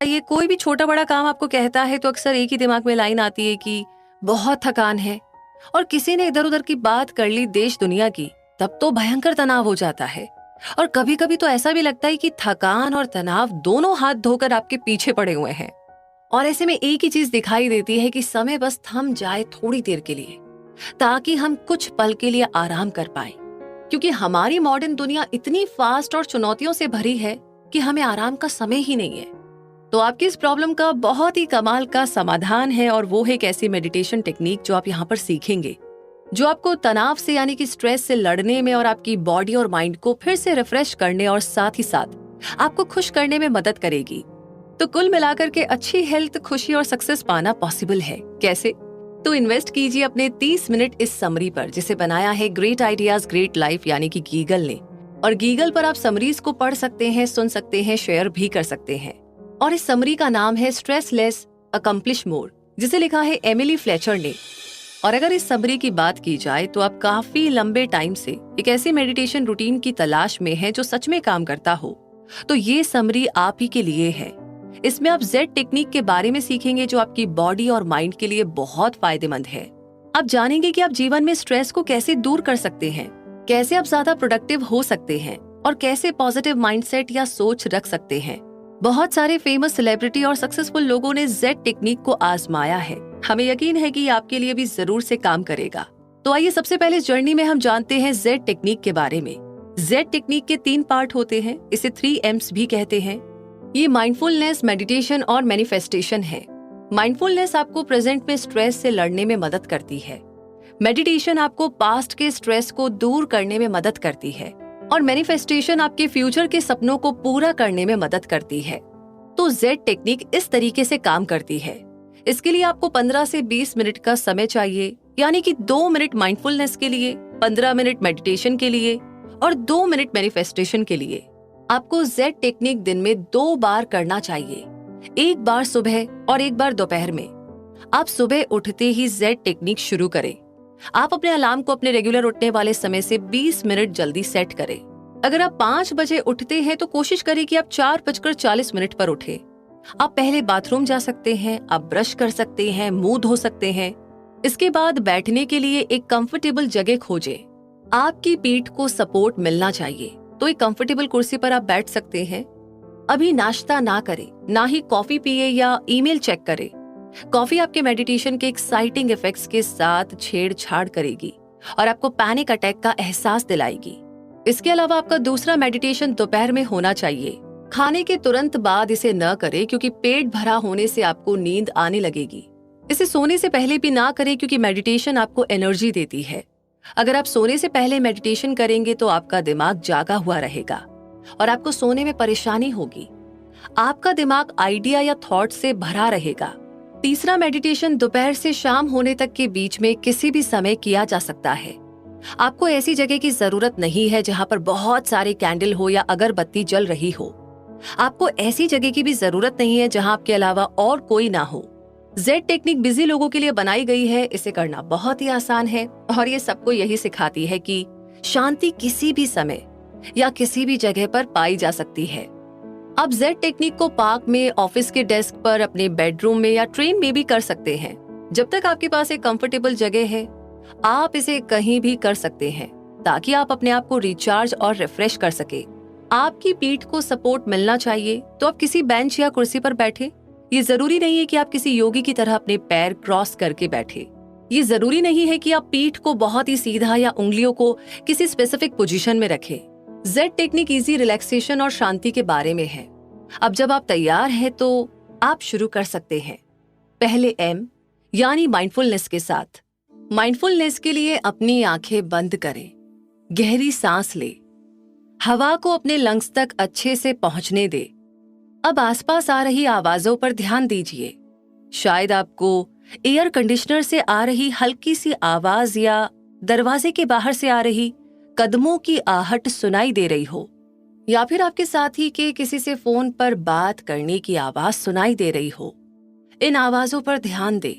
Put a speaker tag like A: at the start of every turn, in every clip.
A: बताइए, कोई भी छोटा बड़ा काम आपको कहता है तो अक्सर एक ही दिमाग में लाइन आती है कि बहुत थकान है। और किसी ने इधर उधर की बात कर ली देश दुनिया की, तब तो भयंकर तनाव हो जाता है। और कभी कभी तो ऐसा भी लगता है कि थकान और तनाव दोनों हाथ धोकर आपके पीछे पड़े हुए हैं। और ऐसे में एक ही चीज दिखाई देती है कि समय बस थम जाए थोड़ी देर के लिए, ताकि हम कुछ पल के लिए आराम कर पाए। क्योंकि हमारी मॉडर्न दुनिया इतनी फास्ट और चुनौतियों से भरी है कि हमें आराम का समय ही नहीं है। तो आपकी इस प्रॉब्लम का बहुत ही कमाल का समाधान है, और वो है एक ऐसी मेडिटेशन टेक्निक जो आप यहाँ पर सीखेंगे, जो आपको तनाव से यानी कि स्ट्रेस से लड़ने में और आपकी बॉडी और माइंड को फिर से रिफ्रेश करने और साथ ही साथ आपको खुश करने में मदद करेगी। तो कुल मिलाकर के अच्छी हेल्थ, खुशी और सक्सेस पाना पॉसिबल है। कैसे? तो इन्वेस्ट कीजिए अपने 30 मिनट इस समरी पर, जिसे बनाया है ग्रेट आइडियाज ग्रेट लाइफ यानी कि गीगल ने। और गीगल पर आप समरीज को पढ़ सकते हैं, सुन सकते हैं, शेयर भी कर सकते हैं। और इस समरी का नाम है स्ट्रेस लेस अकम्प्लिश मोर, जिसे लिखा है एमिली फ्लेचर ने। और अगर इस समरी की बात की जाए तो आप काफी लंबे टाइम से एक ऐसी मेडिटेशन रूटीन की तलाश में हैं जो सच में काम करता हो, तो ये समरी आप ही के लिए है। इसमें आप जेड टेक्निक के बारे में सीखेंगे जो आपकी बॉडी और माइंड के लिए बहुत फायदेमंद है। आप जानेंगे कि आप जीवन में स्ट्रेस को कैसे दूर कर सकते हैं, कैसे आप ज्यादा प्रोडक्टिव हो सकते हैं और कैसे पॉजिटिव माइंडसेट या सोच रख सकते हैं। बहुत सारे फेमस सेलिब्रिटी और सक्सेसफुल लोगों ने जेड टेक्निक को आजमाया है। हमें यकीन है कि ये आपके लिए भी जरूर से काम करेगा। तो आइए सबसे पहले इस जर्नी में हम जानते हैं जेड टेक्निक के बारे में। जेड टेक्निक के 3 पार्ट होते हैं, इसे 3Ms भी कहते हैं। ये माइंडफुलनेस, मेडिटेशन और मैनिफेस्टेशन है। माइंडफुलनेस आपको प्रेजेंट में स्ट्रेस से लड़ने में मदद करती है। मेडिटेशन आपको पास्ट के स्ट्रेस को दूर करने में मदद करती है। और मैनिफेस्टेशन आपके फ्यूचर के सपनों को पूरा करने में मदद करती है। तो जेड टेक्निक इस तरीके से काम करती है। इसके लिए आपको 15 से 20 मिनट का समय चाहिए, यानी कि 2 मिनट माइंडफुलनेस के लिए, 15 मिनट मेडिटेशन के लिए और 2 मिनट मैनिफेस्टेशन के लिए। आपको जेड टेक्निक दिन में 2 बार करना चाहिए, एक बार सुबह और एक बार दोपहर में। आप सुबह उठते ही जेड टेक्निक शुरू करें। आप अपने अलार्म को अपने रेगुलर उठने वाले समय से 20 मिनट जल्दी सेट करें। अगर आप 5 बजे उठते हैं तो कोशिश करें कि आप 4:40 पर उठें। आप पहले बाथरूम जा सकते हैं, आप ब्रश कर सकते हैं, मुंह धो सकते हैं। इसके बाद बैठने के लिए एक कंफर्टेबल जगह खोजें। आपकी पीठ को सपोर्ट मिलना चाहिए, तो एक कंफर्टेबल कुर्सी पर आप बैठ सकते हैं। अभी नाश्ता ना करें, ना ही कॉफी पिए या ईमेल चेक करें। कॉफी आपके मेडिटेशन के एक्साइटिंग इफेक्ट्स के साथ छेड़छाड़ करेगी और आपको पैनिक अटैक का एहसास दिलाएगी। इसके अलावा आपका दूसरा मेडिटेशन दोपहर में होना चाहिए। खाने के तुरंत बाद इसे न करें, क्योंकि पेट भरा होने से आपको नींद आने लगेगी। इसे सोने से पहले भी ना करें, क्योंकि मेडिटेशन आपको एनर्जी देती है। अगर आप सोने से पहले मेडिटेशन करेंगे तो आपका दिमाग जागा हुआ रहेगा और आपको सोने में परेशानी होगी। आपका दिमाग आइडिया या थॉट से भरा रहेगा। तीसरा मेडिटेशन दोपहर से शाम होने तक के बीच में किसी भी समय किया जा सकता है। आपको ऐसी जगह की जरूरत नहीं है जहां पर बहुत सारे कैंडल हो या अगरबत्ती जल रही हो। आपको ऐसी जगह की भी जरूरत नहीं है जहां आपके अलावा और कोई ना हो। जेड टेक्निक बिजी लोगों के लिए बनाई गई है। इसे करना बहुत ही आसान है और ये सबको यही सिखाती है कि शांति किसी भी समय या किसी भी जगह पर पाई जा सकती है। आप जेड टेक्निक को पार्क में, ऑफिस के डेस्क पर, अपने बेडरूम में या ट्रेन में भी कर सकते हैं। जब तक आपके पास एक कंफर्टेबल जगह है, आप इसे कहीं भी कर सकते हैं, ताकि आप अपने आप को रिचार्ज और रिफ्रेश कर सके। आपकी पीठ को सपोर्ट मिलना चाहिए, तो आप किसी बेंच या कुर्सी पर बैठे। ये जरूरी नहीं है कि आप किसी योगी की तरह अपने पैर क्रॉस करके बैठे। ये जरूरी नहीं है कि आप पीठ को बहुत ही सीधा या उंगलियों को किसी स्पेसिफिक पोजीशन में रखें। जेड टेक्निक इजी रिलैक्सेशन और शांति के बारे में है। अब जब आप तैयार हैं तो आप शुरू कर सकते हैं। पहले एम यानी माइंडफुलनेस के साथ। माइंडफुलनेस के लिए अपनी आंखें बंद करें, गहरी सांस ले, हवा को अपने लंग्स तक अच्छे से पहुंचने दे। अब आसपास आ रही आवाजों पर ध्यान दीजिए। शायद आपको एयर कंडीशनर से आ रही हल्की सी आवाज या दरवाजे के बाहर से आ रही कदमों की आहट सुनाई दे रही हो, या फिर आपके साथी के किसी से फोन पर बात करने की आवाज सुनाई दे रही हो। इन आवाजों पर ध्यान दे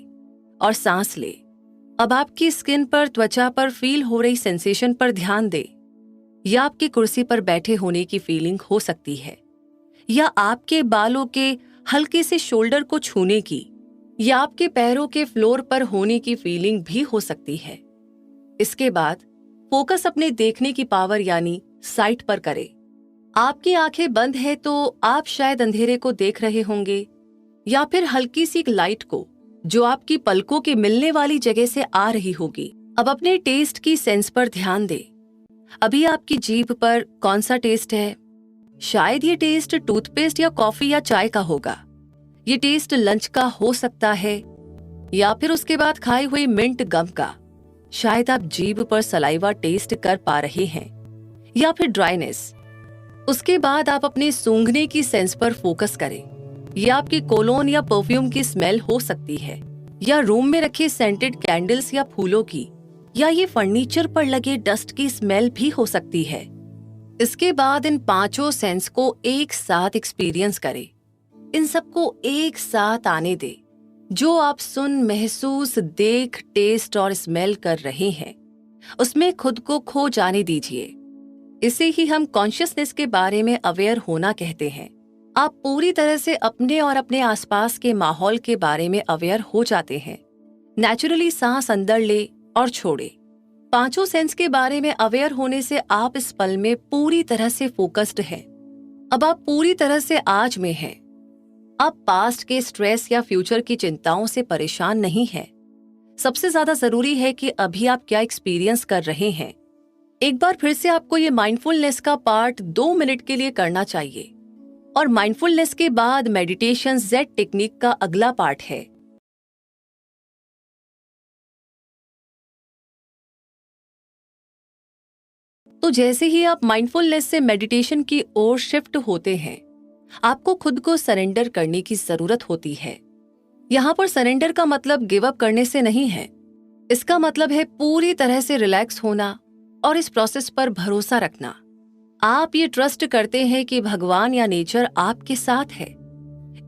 A: और सांस ले। अब आपकी स्किन पर, त्वचा पर फील हो रही सेंसेशन पर ध्यान दे। या आपकी कुर्सी पर बैठे होने की फीलिंग हो सकती है, या आपके बालों के हल्के से शोल्डर को छूने की या आपके पैरों के फ्लोर पर होने की फीलिंग भी हो सकती है। इसके बाद फोकस अपने देखने की पावर यानी साइट पर करें। आपकी आंखें बंद है तो आप शायद अंधेरे को देख रहे होंगे या फिर हल्की सी लाइट को जो आपकी पलकों के मिलने वाली जगह से आ रही होगी। अब अपने टेस्ट की सेंस पर ध्यान दें। अभी आपकी जीभ पर कौन सा टेस्ट है? शायद ये टेस्ट टूथपेस्ट या कॉफी या चाय का होगा। ये टेस्ट लंच का हो सकता है या फिर उसके बाद खाई हुई मिंट गम का। शायद आप जीभ पर सलाइवा टेस्ट कर पा रहे हैं या फिर ड्राइनेस। उसके बाद आप अपने सूंघने की सेंस पर फोकस करें। यह आपकी कोलोन या परफ्यूम की स्मेल हो सकती है या रूम में रखे सेंटेड कैंडल्स या फूलों की या ये फर्नीचर पर लगे डस्ट की स्मेल भी हो सकती है। इसके बाद इन पांचों सेंस को एक साथ एक्सपीरियंस करें। इन सबको एक साथ आने दे। जो आप सुन, महसूस, देख, टेस्ट और स्मेल कर रहे हैं उसमें खुद को खो जाने दीजिए। इसे ही हम कॉन्शियसनेस के बारे में अवेयर होना कहते हैं। आप पूरी तरह से अपने और अपने आसपास के माहौल के बारे में अवेयर हो जाते हैं। नेचुरली सांस अंदर ले और छोड़े। पांचों सेंस के बारे में अवेयर होने से आप इस पल में पूरी तरह से फोकस्ड हैं। अब आप पूरी तरह से आज में हैं। आप पास्ट के स्ट्रेस या फ्यूचर की चिंताओं से परेशान नहीं हैं। सबसे ज्यादा जरूरी है कि अभी आप क्या एक्सपीरियंस कर रहे हैं। एक बार फिर से आपको ये माइंडफुलनेस का पार्ट 2 मिनट के लिए करना चाहिए और माइंडफुलनेस के बाद मेडिटेशन जेड टेक्निक का अगला पार्ट है। तो जैसे ही आप माइंडफुलनेस से मेडिटेशन की ओर शिफ्ट होते हैं, आपको खुद को सरेंडर करने की जरूरत होती है। यहाँ पर सरेंडर का मतलब गिव अप करने से नहीं है। इसका मतलब है पूरी तरह से रिलैक्स होना और इस प्रोसेस पर भरोसा रखना। आप ये ट्रस्ट करते हैं कि भगवान या नेचर आपके साथ है।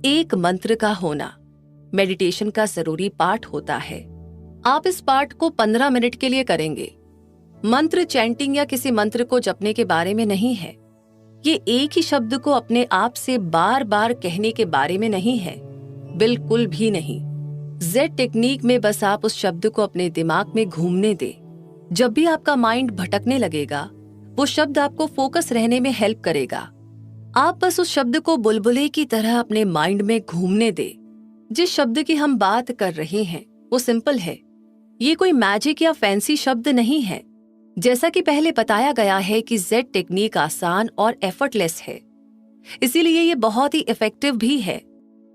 A: एक मंत्र का होना मेडिटेशन का जरूरी पार्ट होता है। आप इस पार्ट को 15 मिनट के लिए करेंगे। मंत्र चैंटिंग या किसी मंत्र को जपने के बारे में नहीं है। ये एक ही शब्द को अपने आप से बार बार कहने के बारे में नहीं है, बिल्कुल भी नहीं। जेड टेक्निक में बस आप उस शब्द को अपने दिमाग में घूमने दे। जब भी आपका माइंड भटकने लगेगा, वो शब्द आपको फोकस रहने में हेल्प करेगा। आप बस उस शब्द को बुलबुले की तरह अपने माइंड में घूमने दे। जिस शब्द की हम बात कर रहे हैं वो सिंपल है। ये कोई मैजिक या फैंसी शब्द नहीं है। जैसा कि पहले बताया गया है कि जेड टेक्निक आसान और एफर्टलेस है, इसीलिए ये बहुत ही इफेक्टिव भी है।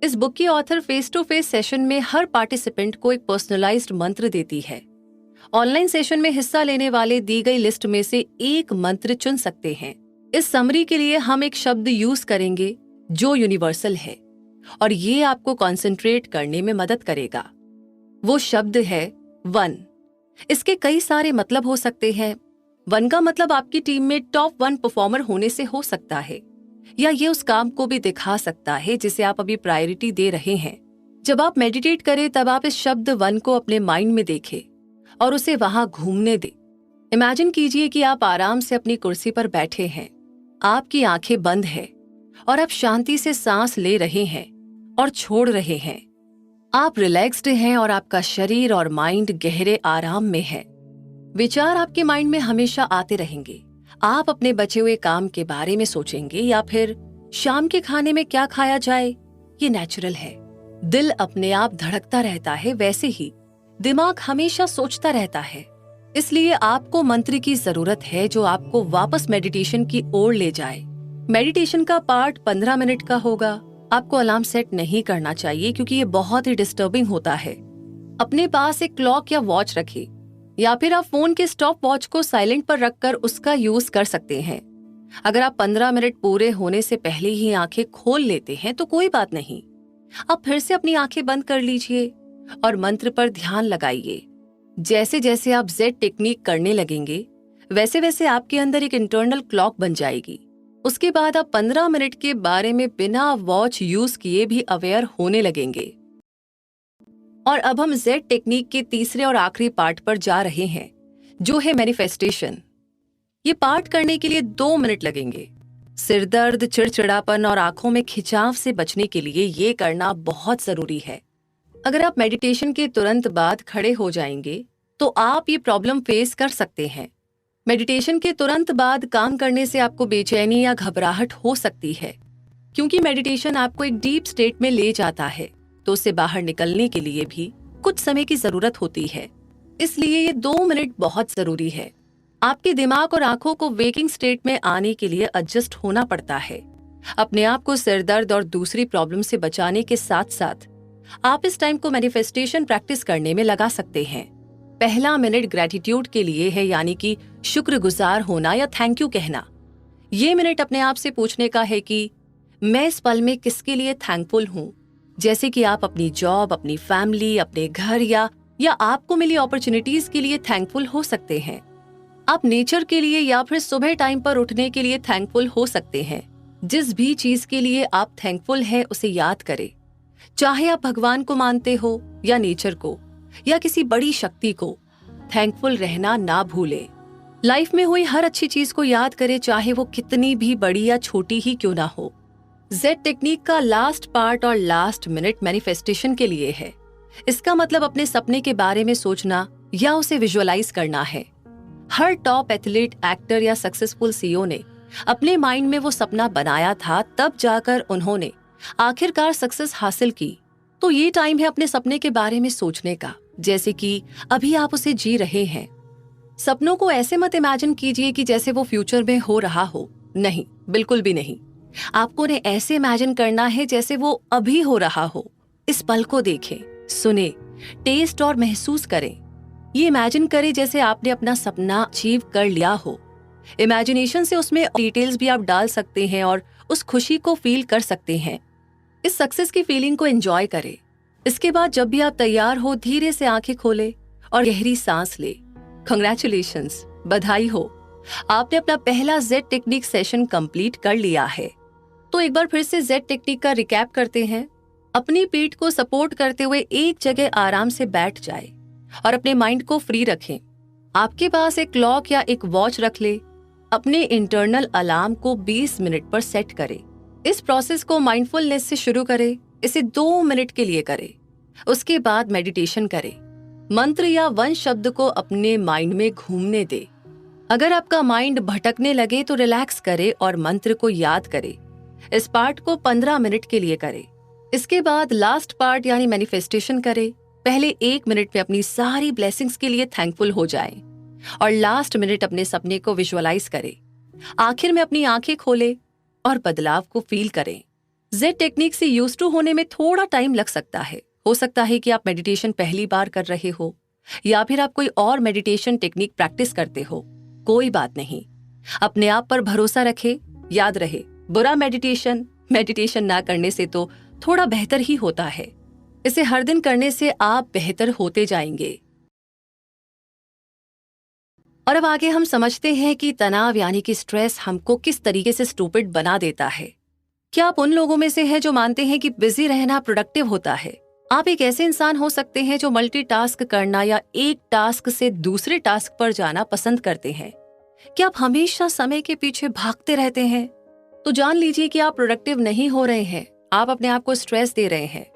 A: इस बुक की author face to face session में हर पार्टिसिपेंट को एक पर्सनलाइज्ड मंत्र देती है। ऑनलाइन सेशन में हिस्सा लेने वाले दी गई लिस्ट में से एक मंत्र चुन सकते हैं। इस समरी के लिए हम एक शब्द यूज करेंगे जो यूनिवर्सल है और ये आपको कंसंट्रेट करने में मदद करेगा। वो शब्द है वन। इसके कई सारे मतलब हो सकते हैं। वन का मतलब आपकी टीम में टॉप 1 परफॉर्मर होने से हो सकता है, या ये उस काम को भी दिखा सकता है जिसे आप अभी प्रायोरिटी दे रहे हैं। जब आप मेडिटेट करें तब आप इस शब्द वन को अपने माइंड में देखें और उसे वहां घूमने दें। इमेजिन कीजिए कि आप आराम से अपनी कुर्सी पर बैठे हैं, आपकी आंखें बंद है और आप शांति से सांस ले रहे हैं और छोड़ रहे हैं। आप रिलैक्स्ड हैं और आपका शरीर और माइंड गहरे आराम में है। विचार आपके माइंड में हमेशा आते रहेंगे। आप अपने बचे हुए काम के बारे में सोचेंगे या फिर शाम के खाने में क्या खाया जाए। ये नेचुरल है। दिल अपने आप धड़कता रहता है, वैसे ही दिमाग हमेशा सोचता रहता है। इसलिए आपको मंत्र की जरूरत है जो आपको वापस मेडिटेशन की ओर ले जाए। मेडिटेशन का पार्ट 15 मिनट का होगा। आपको अलार्म सेट नहीं करना चाहिए क्योंकि ये बहुत ही डिस्टर्बिंग होता है। अपने पास एक क्लॉक या वॉच रखें या फिर आप फोन के स्टॉप वॉच को साइलेंट पर रखकर उसका यूज कर सकते हैं। अगर आप 15 मिनट पूरे होने से पहले ही आंखें खोल लेते हैं तो कोई बात नहीं। आप फिर से अपनी आंखें बंद कर लीजिए और मंत्र पर ध्यान लगाइए। जैसे जैसे आप जेड टेक्निक करने लगेंगे वैसे वैसे आपके अंदर एक इंटरनल क्लॉक बन जाएगी। उसके बाद आप 15 मिनट के बारे में बिना वॉच यूज किए भी अवेयर होने लगेंगे। और अब हम जेड टेक्निक के तीसरे और आखिरी पार्ट पर जा रहे हैं जो है मैनिफेस्टेशन। ये पार्ट करने के लिए 2 मिनट लगेंगे। सिर दर्द, चिड़चिड़ापन और आंखों में खिंचाव से बचने के लिए ये करना बहुत जरूरी है। अगर आप मेडिटेशन के तुरंत बाद खड़े हो जाएंगे तो आप ये प्रॉब्लम फेस कर सकते हैं। मेडिटेशन के तुरंत बाद काम करने से आपको बेचैनी या घबराहट हो सकती है, क्योंकि मेडिटेशन आपको एक डीप स्टेट में ले जाता है, तो उससे बाहर निकलने के लिए भी कुछ समय की जरूरत होती है। इसलिए ये 2 मिनट बहुत जरूरी है। आपके दिमाग और आंखों को वेकिंग स्टेट में आने के लिए एडजस्ट होना पड़ता है। अपने आप को सिर दर्द और दूसरी प्रॉब्लम से बचाने के साथ साथ आप इस टाइम को मैनिफेस्टेशन प्रैक्टिस करने में लगा सकते हैं। पहला मिनट ग्रेटिट्यूड के लिए है, यानी कि शुक्रगुजार होना या थैंक यू कहना। ये मिनट अपने आप से पूछने का है कि मैं इस पल में किसके लिए थैंकफुल हूँ। जैसे कि आप अपनी जॉब, अपनी फैमिली, अपने घर या आपको मिली अपॉर्चुनिटीज के लिए थैंकफुल हो सकते हैं। आप नेचर के लिए या फिर सुबह टाइम पर उठने के लिए थैंकफुल हो सकते हैं। जिस भी चीज के लिए आप थैंकफुल हैं उसे याद करें, चाहे आप भगवान को मानते हो या नेचर को या किसी बड़ी शक्ति को। थैंकफुल रहना ना भूलें। लाइफ में हुई हर अच्छी चीज को याद करें, चाहे वो कितनी भी बड़ी या छोटी ही क्यों ना हो। जेड टेक्निक का लास्ट पार्ट और लास्ट मिनट मैनिफेस्टेशन के लिए है। इसका मतलब अपने सपने के बारे में सोचना या उसे विजुअलाइज करना है। हर टॉप एथलीट, एक्टर या सक्सेसफुल सीईओ ने अपने माइंड में वो सपना बनाया था, तब जाकर उन्होंने आखिरकार सक्सेस हासिल की। तो ये टाइम है अपने सपने के बारे में सोचने का, जैसे कि अभी आप उसे जी रहे हैं। सपनों को ऐसे मत इमेजिन कीजिए कि जैसे वो फ्यूचर में हो रहा हो। नहीं, बिल्कुल भी नहीं। आपको उन्हें ऐसे इमेजिन करना है जैसे वो अभी हो रहा हो। इस पल को देखें, सुने, टेस्ट और महसूस करें। ये इमेजिन करें जैसे आपने अपना सपना अचीव कर लिया हो। इमेजिनेशन से उसमें डिटेल्स भी आप डाल सकते हैं और उस खुशी को फील कर सकते हैं। इस सक्सेस की फीलिंग को एंजॉय करें। इसके बाद जब भी आप तैयार हो, धीरे से आंखें खोले और गहरी सांस ले। कांग्रेचुलेशंस, बधाई हो, आपने अपना पहला जेड टेक्निक सेशन कंप्लीट कर लिया है। तो एक बार फिर से जेड टेक्निक का रिकैप करते हैं। अपनी पीठ को सपोर्ट करते हुए एक जगह आराम से बैठ जाए और अपने माइंड को फ्री रखें। आपके पास एक क्लॉक या एक वॉच रख ले। अपने इंटरनल अलार्म को 20 मिनट पर सेट करें। इस प्रोसेस को माइंडफुलनेस से शुरू करें। इसे 2 मिनट के लिए करें। उसके बाद मेडिटेशन करें। मंत्र या वन शब्द को अपने माइंड में घूमने दे। अगर आपका माइंड भटकने लगे तो रिलैक्स करे और मंत्र को याद करे। इस पार्ट को 15 मिनट के लिए करें। इसके बाद लास्ट पार्ट यानी मैनिफेस्टेशन करें। पहले 1 मिनट में अपनी सारी ब्लेसिंग्स के लिए थैंकफुल हो जाएं और लास्ट मिनट अपने सपने को विजुअलाइज करें। आखिर में अपनी आंखें खोले और बदलाव को फील करें। जेड टेक्निक से यूज्ड टू होने में थोड़ा टाइम लग सकता है। हो सकता है कि आप मेडिटेशन पहली बार कर रहे हो या फिर आप कोई और मेडिटेशन टेक्निक प्रैक्टिस करते हो। कोई बात नहीं, अपने आप पर भरोसा रखे। याद रहे, बुरा मेडिटेशन ना करने से तो थोड़ा बेहतर ही होता है। इसे हर दिन करने से आप बेहतर होते जाएंगे। और अब आगे हम समझते हैं कि तनाव यानी कि स्ट्रेस हमको किस तरीके से स्टूपिड बना देता है। क्या आप उन लोगों में से हैं जो मानते हैं कि बिजी रहना प्रोडक्टिव होता है? आप एक ऐसे इंसान हो सकते हैं जो मल्टीटास्क करना या एक टास्क से दूसरे टास्क पर जाना पसंद करते हैं। क्या आप हमेशा समय के पीछे भागते रहते हैं? तो जान लीजिए कि आप प्रोडक्टिव नहीं हो रहे हैं। आप अपने आप को स्ट्रेस दे रहे हैं।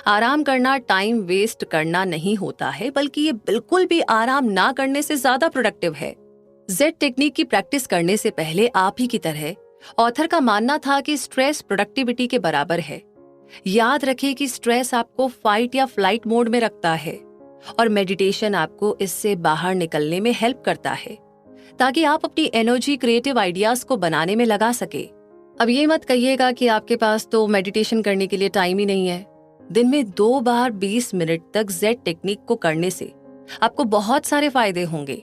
A: आराम करना टाइम वेस्ट करना नहीं होता है, बल्कि ये बिल्कुल भी आराम ना करने से ज्यादा प्रोडक्टिव है। जेड टेक्निक की प्रैक्टिस करने से पहले आप ही की तरह ऑथर का मानना था कि स्ट्रेस प्रोडक्टिविटी के बराबर है। याद रखें कि स्ट्रेस आपको फाइट या फ्लाइट मोड में रखता है और मेडिटेशन आपको इससे बाहर निकलने में हेल्प करता है, ताकि आप अपनी एनर्जी क्रिएटिव आइडियाज को बनाने में लगा सके। अब ये मत कहिएगा कि आपके पास तो मेडिटेशन करने के लिए टाइम ही नहीं है। दिन में 2 बार 20 मिनट तक जेड टेक्निक को करने से आपको बहुत सारे फायदे होंगे।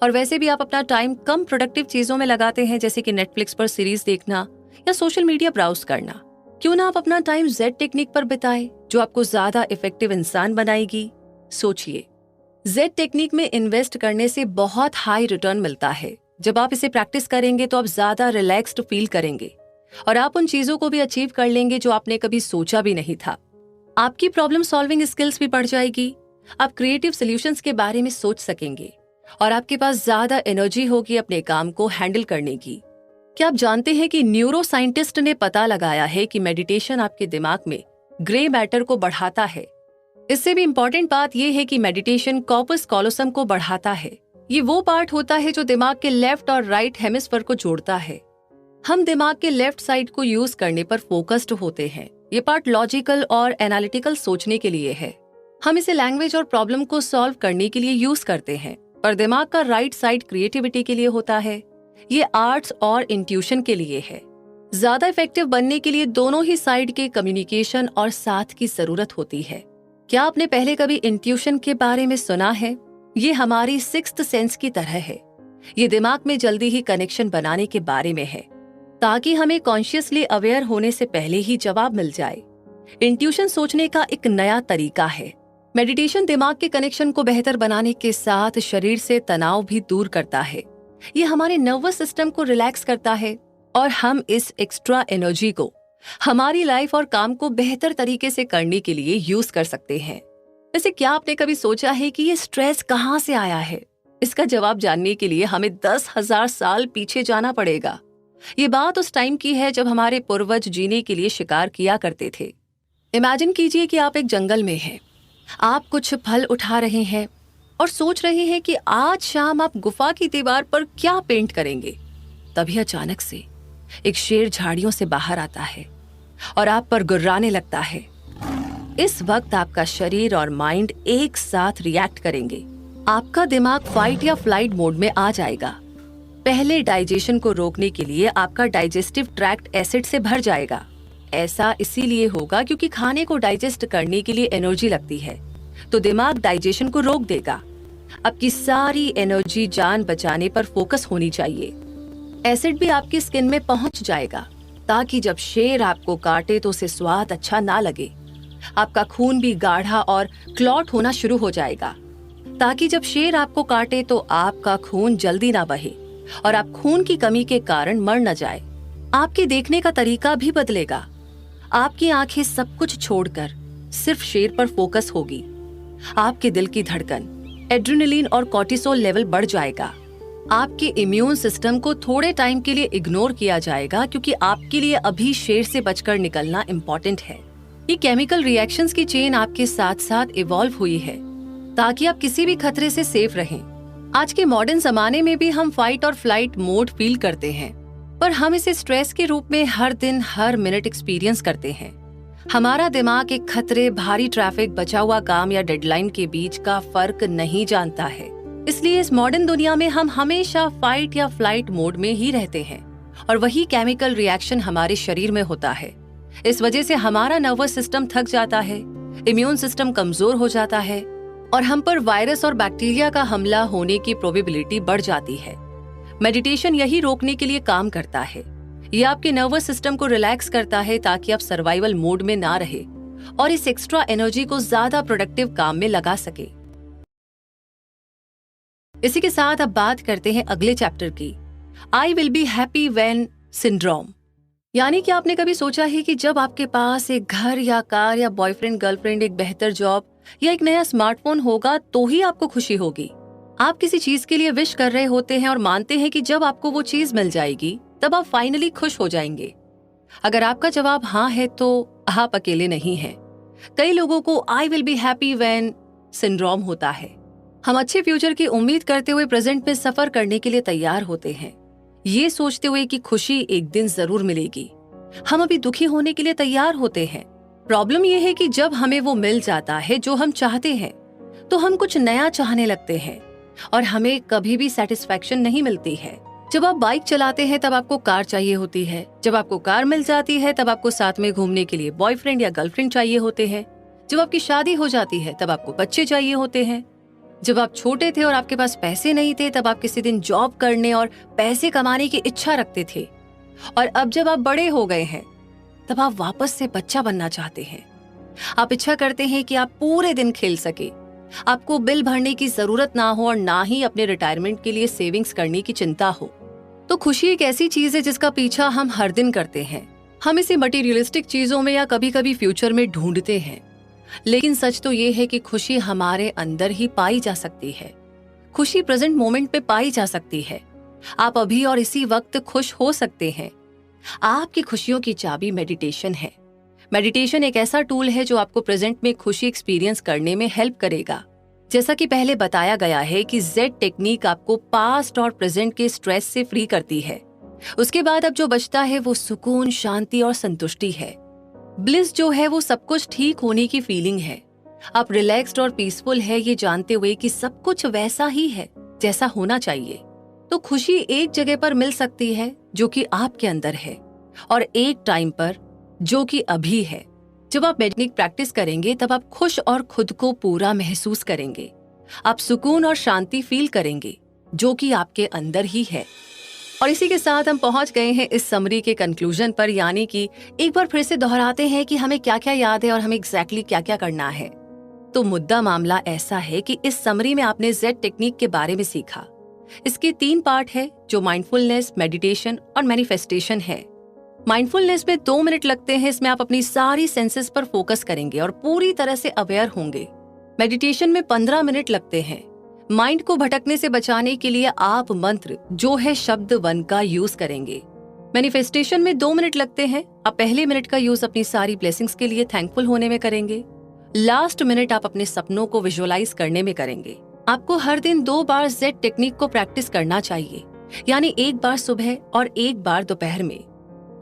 A: और वैसे भी आप अपना टाइम कम प्रोडक्टिव चीजों में लगाते हैं, जैसे कि नेटफ्लिक्स पर सीरीज देखना या सोशल मीडिया ब्राउज करना। क्यों ना आप अपना टाइम जेड टेक्निक पर बिताएं, जो आपको ज्यादा इफेक्टिव इंसान बनाएगी। सोचिए, जेड टेक्निक में इन्वेस्ट करने से बहुत हाई रिटर्न मिलता है। जब आप इसे प्रैक्टिस करेंगे तो आप ज्यादा रिलैक्स्ड फील करेंगे और आप उन चीजों को भी अचीव कर लेंगे जो आपने कभी सोचा भी नहीं था। आपकी प्रॉब्लम सॉल्विंग स्किल्स भी बढ़ जाएगी। आप क्रिएटिव सॉल्यूशंस के बारे में सोच सकेंगे और आपके पास ज्यादा एनर्जी होगी अपने काम को हैंडल करने की, क्या आप जानते हैं कि न्यूरो साइंटिस्ट ने पता लगाया है कि मेडिटेशन आपके दिमाग में ग्रे मैटर को बढ़ाता है। इससे भी इंपॉर्टेंट बात यह है कि मेडिटेशन कॉर्पस कॉलोसम को बढ़ाता है। ये वो पार्ट होता है जो दिमाग के लेफ्ट और राइट हेमिस्फीयर को जोड़ता है। हम दिमाग के लेफ्ट साइड को यूज करने पर फोकस्ड होते हैं। ये पार्ट लॉजिकल और एनालिटिकल सोचने के लिए है। हम इसे लैंग्वेज और प्रॉब्लम को सॉल्व करने के लिए यूज करते हैं। पर दिमाग का राइट साइड क्रिएटिविटी के लिए होता है। ये आर्ट्स और इंट्यूशन के लिए है। ज्यादा इफेक्टिव बनने के लिए दोनों ही साइड के कम्युनिकेशन और साथ की जरूरत होती है। क्या आपने पहले कभी इंट्यूशन के बारे में सुना है? ये हमारी सिक्स्थ सेंस की तरह है। ये दिमाग में जल्दी ही कनेक्शन बनाने के बारे में है, ताकि हमें कॉन्शियसली अवेयर होने से पहले ही जवाब मिल जाए। इंट्यूशन सोचने का एक नया तरीका है। मेडिटेशन दिमाग के कनेक्शन को बेहतर बनाने के साथ शरीर से तनाव भी दूर करता है। ये हमारे नर्वस सिस्टम को रिलैक्स करता है और हम इस एक्स्ट्रा एनर्जी को हमारी लाइफ और काम को बेहतर तरीके से करने के लिए यूज कर सकते हैं। वैसे क्या आपने कभी सोचा है कि ये स्ट्रेस कहाँ से आया है? इसका जवाब जानने के लिए हमें 10,000 साल पीछे जाना पड़ेगा। ये बात उस टाइम की है जब हमारे पूर्वज जीने के लिए शिकार किया करते थे। इमेजिन कीजिए कि आप एक जंगल में हैं। आप कुछ फल उठा रहे हैं और सोच रहे हैं कि आज शाम आप गुफा की दीवार पर क्या पेंट करेंगे। तभी अचानक से एक शेर झाड़ियों से बाहर आता है और आप पर गुर्राने लगता है। इस वक्त आपका शरीर और माइंड एक साथ रिएक्ट करेंगे। आपका दिमाग फाइट या फ्लाइट मोड में आ जाएगा। पहले डाइजेशन को रोकने के लिए आपका डाइजेस्टिव ट्रैक्ट एसिड से भर जाएगा। ऐसा इसीलिए होगा क्योंकि खाने को डाइजेस्ट करने के लिए एनर्जी लगती है, तो दिमाग डाइजेशन को रोक देगा। आपकी सारी एनर्जी जान बचाने पर फोकस होनी चाहिए। एसिड भी आपकी स्किन में पहुंच जाएगा, ताकि जब शेर आपको काटे तो उसे स्वाद अच्छा ना लगे। आपका खून भी गाढ़ा और क्लॉट होना शुरू हो जाएगा, ताकि जब शेर आपको काटे तो आपका खून जल्दी ना बहे और आप खून की कमी के कारण मर न जाए। आपके देखने का तरीका भी बदलेगा। आपकी आंखें सब कुछ छोड़कर सिर्फ शेर पर फोकस होगी। आपके दिल की धड़कन, एड्रेनलिन और कॉर्टिसोल लेवल बढ़ जाएगा। आपके इम्यून सिस्टम को थोड़े टाइम के लिए इग्नोर किया जाएगा, क्योंकि आपके लिए अभी शेर से बचकर निकलना इम्पोर्टेंट है। ये केमिकल रिएक्शंस की चेन आपके साथ साथ इवॉल्व हुई है, ताकि आप किसी भी खतरे से सेफ रहें। आज के मॉडर्न जमाने में भी हम फाइट और फ्लाइट मोड फील करते हैं, पर हम इसे स्ट्रेस के रूप में हर दिन हर मिनट एक्सपीरियंस करते हैं। हमारा दिमाग एक खतरे, भारी ट्रैफिक, बचा हुआ काम या डेडलाइन के बीच का फर्क नहीं जानता है। इसलिए इस मॉडर्न दुनिया में हम हमेशा फाइट या फ्लाइट मोड में ही रहते हैं और वही केमिकल रिएक्शन हमारे शरीर में होता है। इस वजह से हमारा नर्वस सिस्टम थक जाता है, इम्यून सिस्टम कमजोर हो जाता है और हम पर वायरस और बैक्टीरिया का हमला होने की प्रोबेबिलिटी बढ़ जाती है। मेडिटेशन यही रोकने के लिए काम करता है। ये आपके नर्वस सिस्टम को रिलैक्स करता है, ताकि आप सर्वाइवल मोड में ना रहे और इस एक्स्ट्रा एनर्जी को ज्यादा प्रोडक्टिव काम में लगा सके। इसी के साथ अब बात करते हैं अगले चैप्टर की, I will be happy when syndrome. यानी कि आपने कभी सोचा है कि जब आपके पास एक घर या कार या बॉयफ्रेंड, गर्लफ्रेंड, एक बेहतर जॉब या एक नया स्मार्टफोन होगा तो ही आपको खुशी होगी। आप किसी चीज के लिए विश कर रहे होते हैं और मानते हैं कि जब आपको वो चीज मिल जाएगी तब आप फाइनली खुश हो जाएंगे। अगर आपका जवाब हाँ है तो आप अकेले नहीं हैं। कई लोगों को I will be happy when syndrome होता है। हम अच्छे फ्यूचर की उम्मीद करते हुए प्रेजेंट में सफर करने के लिए तैयार होते हैं, ये सोचते हुए कि खुशी एक दिन जरूर मिलेगी। हम अभी दुखी होने के लिए तैयार होते हैं। प्रॉब्लम यह है कि जब हमें वो मिल जाता है जो हम चाहते हैं, तो हम कुछ नया चाहने लगते हैं और हमें कभी भी सेटिस्फैक्शन नहीं मिलती है। जब आप बाइक चलाते हैं तब आपको कार चाहिए होती है। जब आपको कार मिल जाती है तब आपको साथ में घूमने के लिए बॉयफ्रेंड या गर्लफ्रेंड चाहिए होते हैं। जब आपकी शादी हो जाती है तब आपको बच्चे चाहिए होते हैं। जब आप छोटे थे और आपके पास पैसे नहीं थे तब आप किसी दिन जॉब करने और पैसे कमाने की इच्छा रखते थे। और अब जब आप बड़े हो गए हैं तब आप वापस से बच्चा बनना चाहते हैं। आप इच्छा करते हैं कि आप पूरे दिन खेल सके, आपको बिल भरने की जरूरत ना हो और ना ही अपने रिटायरमेंट के लिए सेविंग्स करने की चिंता हो। तो खुशी एक ऐसी चीज है जिसका पीछा हम हर दिन करते हैं। हम इसे मटेरियलिस्टिक चीजों में या कभी कभी फ्यूचर में ढूंढते हैं, लेकिन सच तो ये है कि खुशी हमारे अंदर ही पाई जा सकती है। खुशी प्रेजेंट मोमेंट पे पाई जा सकती है। आप अभी और इसी वक्त खुश हो सकते हैं। आपकी खुशियों की चाबी मेडिटेशन है। मेडिटेशन एक ऐसा टूल है जो आपको प्रेजेंट में खुशी एक्सपीरियंस करने में हेल्प करेगा। जैसा कि पहले बताया गया है कि जेड टेक्निक आपको पास्ट और प्रेजेंट के स्ट्रेस से फ्री करती है। उसके बाद अब जो बचता है वो सुकून, शांति और संतुष्टि है। ब्लिस जो है वो सब कुछ ठीक होने की फीलिंग है। आप रिलैक्स्ड और पीसफुल है ये जानते हुए कि सब कुछ वैसा ही है जैसा होना चाहिए। तो खुशी एक जगह पर मिल सकती है जो कि आपके अंदर है, और एक टाइम पर जो कि अभी है। जब आप मेडिटेशन प्रैक्टिस करेंगे तब आप खुश और खुद को पूरा महसूस करेंगे। आप सुकून और शांति फील करेंगे जो कि आपके अंदर ही है। और इसी के साथ हम पहुंच गए हैं इस समरी के कंक्लूजन पर, यानी कि एक बार फिर से दोहराते हैं कि हमें क्या क्या याद है और हमें एग्जैक्टली क्या क्या करना है। तो मुद्दा मामला ऐसा है कि इस समरी में आपने जेड टेक्निक के बारे में सीखा। इसके 3 पार्ट है जो माइंडफुलनेस, मेडिटेशन और मैनिफेस्टेशन है। माइंडफुलनेस में 2 मिनट लगते हैं। इसमें आप अपनी सारी सेंसेस पर फोकस करेंगे और पूरी तरह से अवेयर होंगे। मेडिटेशन में 15 मिनट लगते हैं। माइंड को भटकने से बचाने के लिए आप मंत्र जो है शब्द वन का यूज करेंगे। मैनिफेस्टेशन में 2 मिनट लगते हैं। आप पहले मिनट का यूज अपनी सारी ब्लेसिंग्स के लिए थैंकफुल होने में करेंगे। लास्ट मिनट आप अपने सपनों को विजुअलाइज करने में करेंगे। आपको हर दिन 2 बार जेड टेक्निक को प्रैक्टिस करना चाहिए, यानी 1 बार सुबह और 1 बार दोपहर में।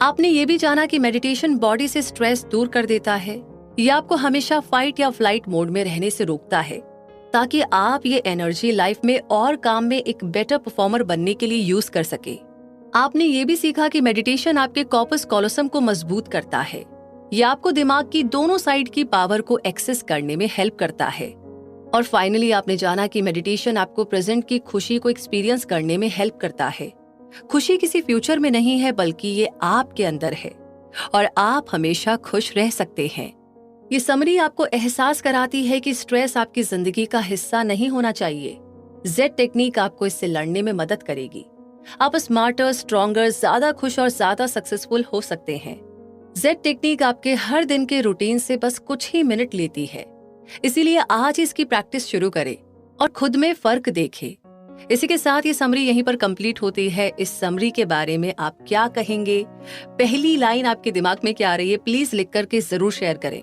A: आपने ये भी जाना कि मेडिटेशन बॉडी से स्ट्रेस दूर कर देता है। यह आपको हमेशा फाइट या फ्लाइट मोड में रहने से रोकता है, ताकि आप ये एनर्जी लाइफ में और काम में एक बेटर परफॉर्मर बनने के लिए यूज कर सके। आपने ये भी सीखा कि मेडिटेशन आपके कॉर्पस कॉलोसम को मजबूत करता है। यह आपको दिमाग की दोनों साइड की पावर को एक्सेस करने में हेल्प करता है। और फाइनली आपने जाना कि मेडिटेशन आपको प्रेजेंट की खुशी को एक्सपीरियंस करने में हेल्प करता है। खुशी किसी फ्यूचर में नहीं है, बल्कि ये आपके अंदर है और आप हमेशा खुश रह सकते हैं। ये समरी आपको एहसास कराती है कि स्ट्रेस आपकी जिंदगी का हिस्सा नहीं होना चाहिए। जेड टेक्निक आपको इससे लड़ने में मदद करेगी। आप स्मार्टर, स्ट्रॉन्गर, ज्यादा खुश और ज्यादा सक्सेसफुल हो सकते हैं। जेड टेक्निक आपके हर दिन के रूटीन से बस कुछ ही मिनट लेती है। इसीलिए आज इसकी प्रैक्टिस शुरू करें और खुद में फर्क देखें। इसी के साथ ये समरी यहीं पर कंप्लीट होती है। इस समरी के बारे में आप क्या कहेंगे? पहली लाइन आपके दिमाग में क्या आ रही है? प्लीज लिख करके जरूर शेयर करें।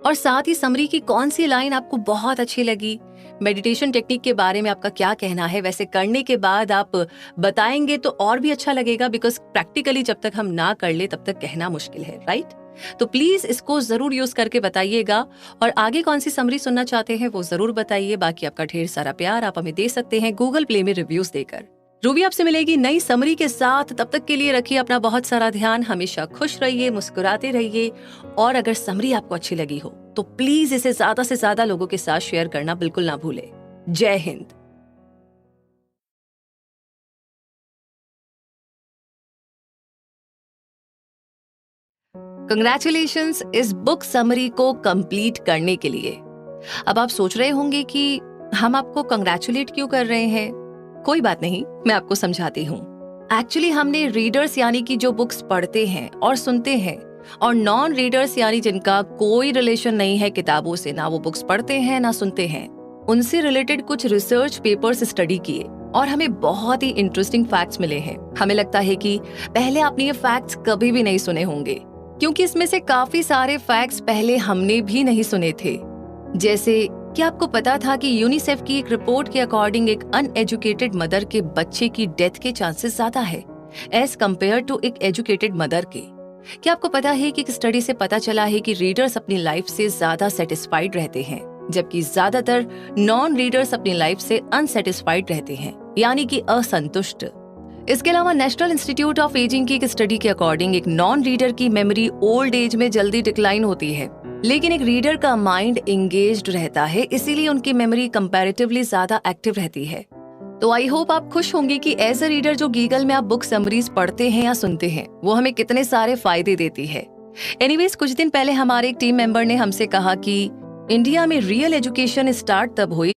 A: और साथ ही समरी की कौन सी लाइन आपको बहुत अच्छी लगी? मेडिटेशन टेक्निक के बारे में आपका क्या कहना है? वैसे करने के बाद आप बताएंगे तो और भी अच्छा लगेगा, बिकॉज प्रैक्टिकली जब तक हम ना कर ले तब तक कहना मुश्किल है, राइट? तो प्लीज इसको जरूर यूज करके बताइएगा। और आगे कौन सी समरी सुनना चाहते हैं वो जरूर बताइए। बाकी आपका ढेर सारा प्यार आप हमें दे सकते हैं गूगल प्ले में रिव्यूज देकर। रूबी आपसे मिलेगी नई समरी के साथ। तब तक के लिए रखिए अपना बहुत सारा ध्यान। हमेशा खुश रहिए, मुस्कुराते रहिए। और अगर समरी आपको अच्छी लगी हो तो प्लीज इसे ज्यादा से ज्यादा लोगों के साथ शेयर करना बिल्कुल ना भूले। जय हिंद। कंग्रेचुलेशंस इस बुक समरी को कंप्लीट करने के लिए। अब आप सोच रहे होंगे कि हम आपको कंग्रेचुलेट क्यों कर रहे हैं। कोई बात नहीं, मैं आपको समझाती हूँ। एक्चुअली हमने रीडर्स यानी कि जो बुक्स पढ़ते हैं और सुनते हैं, और नॉन रीडर्स यानी जिनका कोई रिलेशन नहीं है किताबों से, ना वो बुक्स पढ़ते हैं ना सुनते हैं, उनसे रिलेटेड कुछ रिसर्च पेपर्स स्टडी किए और हमें बहुत ही इंटरेस्टिंग फैक्ट्स मिले हैं। हमें लगता है कि पहले आपने ये फैक्ट्स कभी भी नहीं सुने होंगे, क्योंकि इसमें से काफी सारे फैक्ट्स पहले हमने भी नहीं सुने थे। जैसे कि आपको पता था कि यूनिसेफ की एक रिपोर्ट के अकॉर्डिंग एक अनएजुकेटेड मदर के बच्चे की डेथ के चांसेस ज्यादा है एज कम्पेयर टू एक एजुकेटेड मदर के। क्या आपको पता है कि एक स्टडी से पता चला है कि रीडर्स अपनी लाइफ से ज्यादा सेटिस्फाइड रहते हैं, जबकि ज्यादातर नॉन रीडर्स अपनी लाइफ से अनसेटिस्फाइड रहते हैं, यानी कि असंतुष्ट। इसके अलावा नेशनल इंस्टीट्यूट ऑफ एजिंग की एक स्टडी के अकॉर्डिंग एक नॉन रीडर की मेमोरी ओल्ड एज में जल्दी डिक्लाइन होती है, लेकिन एक रीडर का माइंड एंगेज्ड रहता है, इसीलिए उनकी मेमोरी कंपैरेटिवली ज्यादा एक्टिव रहती है। तो आई होप आप खुश होंगे कि एज अ रीडर जो गीगल में आप बुक समरीज पढ़ते हैं या सुनते हैं वो हमें कितने सारे फायदे देती है। एनीवेज, कुछ दिन पहले हमारे एक टीम मेंबर ने हमसे कहा कि इंडिया में रियल एजुकेशन स्टार्ट तब हुई